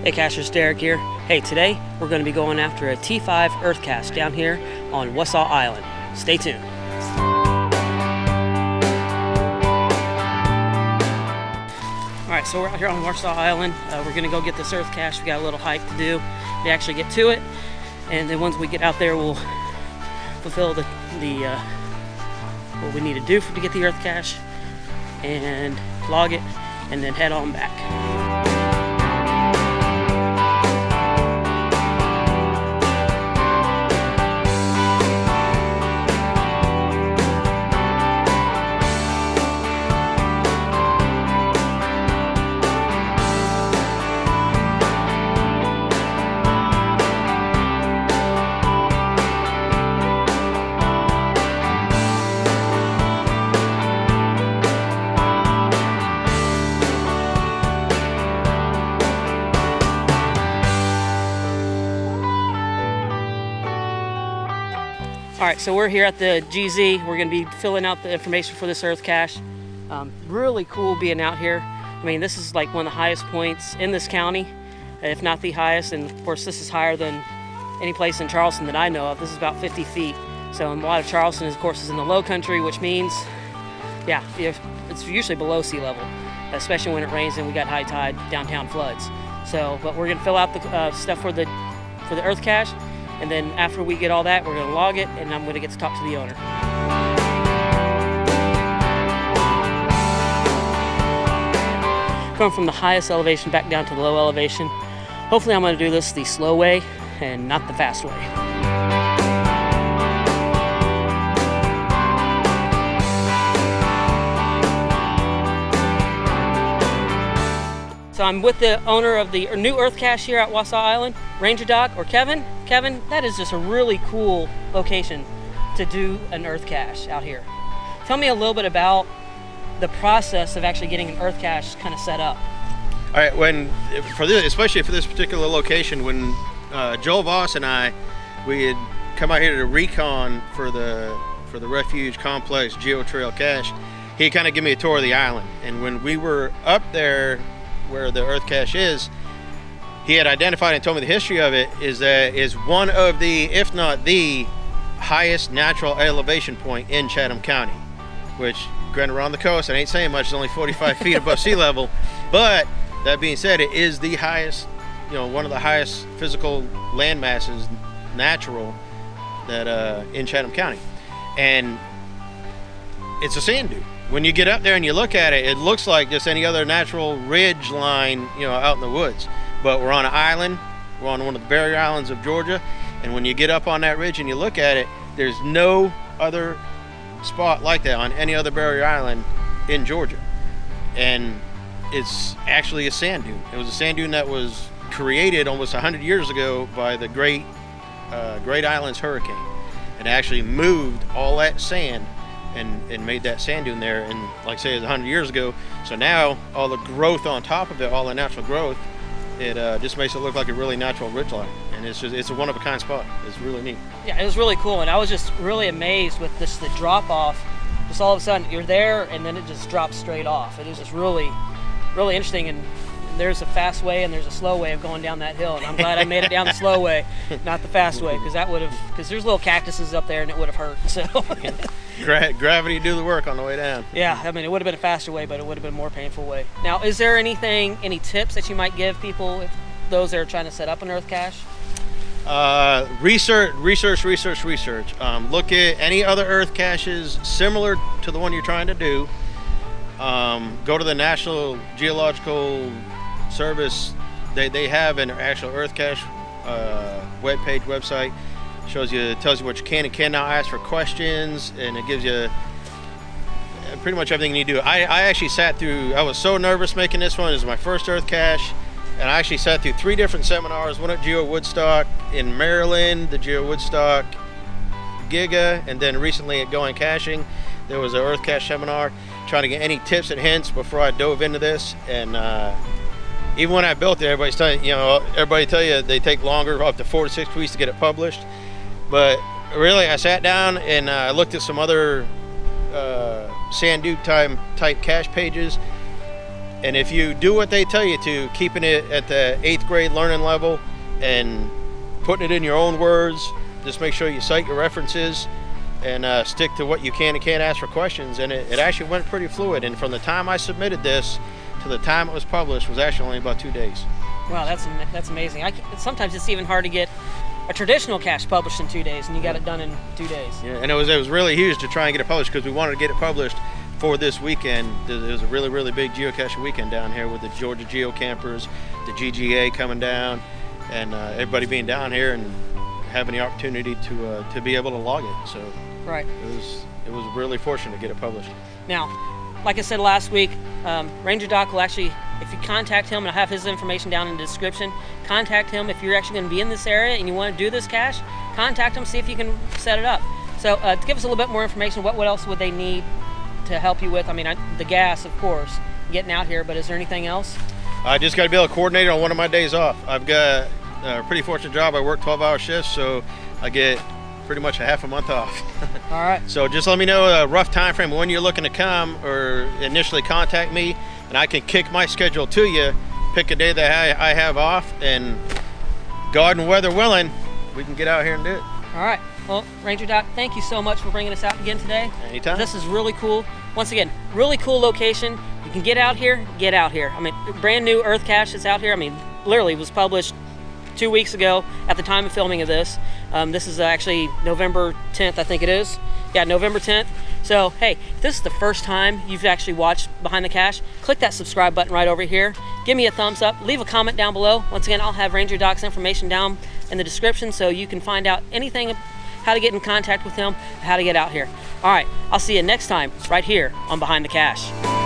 Hey Cachers, Derek here. Hey, today we're going to be going after a T5 EarthCache down here on Wassaw Island. Stay tuned. Alright, so we're out here on Wassaw Island. We're going to go get this EarthCache. We got a little hike to do to actually get to it. And then once we get out there, we'll fulfill the what we need to do to get the EarthCache and log it, and then head on back. Alright, so we're here at the GZ. We're going to be filling out the information for this EarthCache. Really cool being out here. I mean, this is like one of the highest points in this county, if not the highest. And of course, this is higher than any place in Charleston that I know of. This is about 50 feet. So a lot of Charleston, of course, is in the low country, which means, yeah, it's usually below sea level, especially when it rains and we got high tide, downtown floods. So, but we're going to fill out the stuff for the EarthCache. And then after we get all that, we're going to log it, and I'm going to get to talk to the owner. Going from the highest elevation back down to the low elevation. Hopefully I'm going to do this the slow way and not the fast way. So I'm with the owner of the new EarthCache here at Wassaw Island, RangerDoc, or Kevin. Kevin, that is just a really cool location to do an EarthCache out here. Tell me a little bit about the process of actually getting an EarthCache kind of set up. All right, especially for this particular location, when Joel Voss and we had come out here to recon for the Refuge Complex Geo Trail Cache, he kind of gave me a tour of the island. And when we were up there where the EarthCache is, he had identified and told me the history of it is one of the, if not the highest natural elevation point in Chatham County, which granted we're on the coast, I ain't saying much, it's only 45 feet above sea level, but that being said, it is the highest, one of the highest physical land masses, natural, that in Chatham County. And it's a sand dune. When you get up there and you look at it, it looks like just any other natural ridge line, out in the woods. But we're on an island, we're on one of the barrier islands of Georgia, and when you get up on that ridge and you look at it, there's no other spot like that on any other barrier island in Georgia. And it's actually a sand dune. It was a sand dune that was created almost 100 years ago by the Great Islands hurricane. It actually moved all that sand and made that sand dune there, and like I say, it was 100 years ago. So now all the growth on top of it, all the natural growth, it just makes it look like a really natural ridgeline, and it's a one-of-a-kind spot. It's really neat. Yeah, it was really cool, and I was just really amazed with the drop off. Just all of a sudden you're there, and then it just drops straight off. It was just really, really interesting. And there's a fast way and there's a slow way of going down that hill, and I'm glad I made it down the slow way, not the fast way, because there's little cactuses up there and it would have hurt. So gravity do the work on the way down. Yeah, I mean, it would have been a faster way, but it would have been a more painful way. Now, is there any tips that you might give people, if those that are trying to set up an EarthCache? Research. Look at any other EarthCaches similar to the one you're trying to do. Go to the National Geological Service. They have an actual EarthCache website. Tells you what you can and cannot ask for questions, and it gives you pretty much everything you need to do. I actually sat through, I was so nervous making this one. It was my first EarthCache, and I actually sat through 3 different seminars, one at Geo Woodstock in Maryland, the Geo Woodstock Giga, and then recently at Going Caching, there was an EarthCache seminar, trying to get any tips and hints before I dove into this. And even when I built it, everybody tell you they take longer, up to 4 to 6 weeks to get it published. But really, I sat down and I looked at some other sand dune type cache pages, And if you do what they tell you to, keeping it at the 8th grade learning level and putting it in your own words, just make sure you cite your references and stick to what you can and can't ask for questions. And it actually went pretty fluid. And from the time I submitted this to the time it was published was actually only about 2 days. Wow, that's amazing. Sometimes it's even hard to get a traditional cache published in 2 days, and you got it done in 2 days. Yeah, and it was really huge to try and get it published because we wanted to get it published for this weekend. It was a really, really big geocaching weekend down here with the Georgia Geocampers, the GGA coming down, and everybody being down here and having the opportunity to be able to log it. So right, it was really fortunate to get it published. Now, like I said last week, RangerDoc will actually, if you contact him, and I'll have his information down in the description, contact him if you're actually going to be in this area and you want to do this cache. Contact him, see if you can set it up. So to give us a little bit more information, what else would they need to help you with? I mean, the gas, of course, getting out here, but is there anything else? I just got to be able to coordinate it on one of my days off. I've got a pretty fortunate job. I work 12-hour shifts, so I get pretty much a half a month off. All right. So just let me know a rough time frame when you're looking to come, or initially contact me, and I can kick my schedule to you, pick a day that I have off, and God and weather willing, we can get out here and do it. All right. Well, RangerDoc, thank you so much for bringing us out again today. Anytime. This is really cool. Once again, really cool location. You can get out here, get out here. I mean, brand new EarthCache is out here. I mean, literally was published 2 weeks ago at the time of filming of this. This is actually November 10th, I think it is. Yeah, November 10th. So, hey, if this is the first time you've actually watched Behind the Cache, click that subscribe button right over here. Give me a thumbs up. Leave a comment down below. Once again, I'll have RangerDoc's information down in the description so you can find out anything, how to get in contact with him, how to get out here. All right, I'll see you next time right here on Behind the Cache.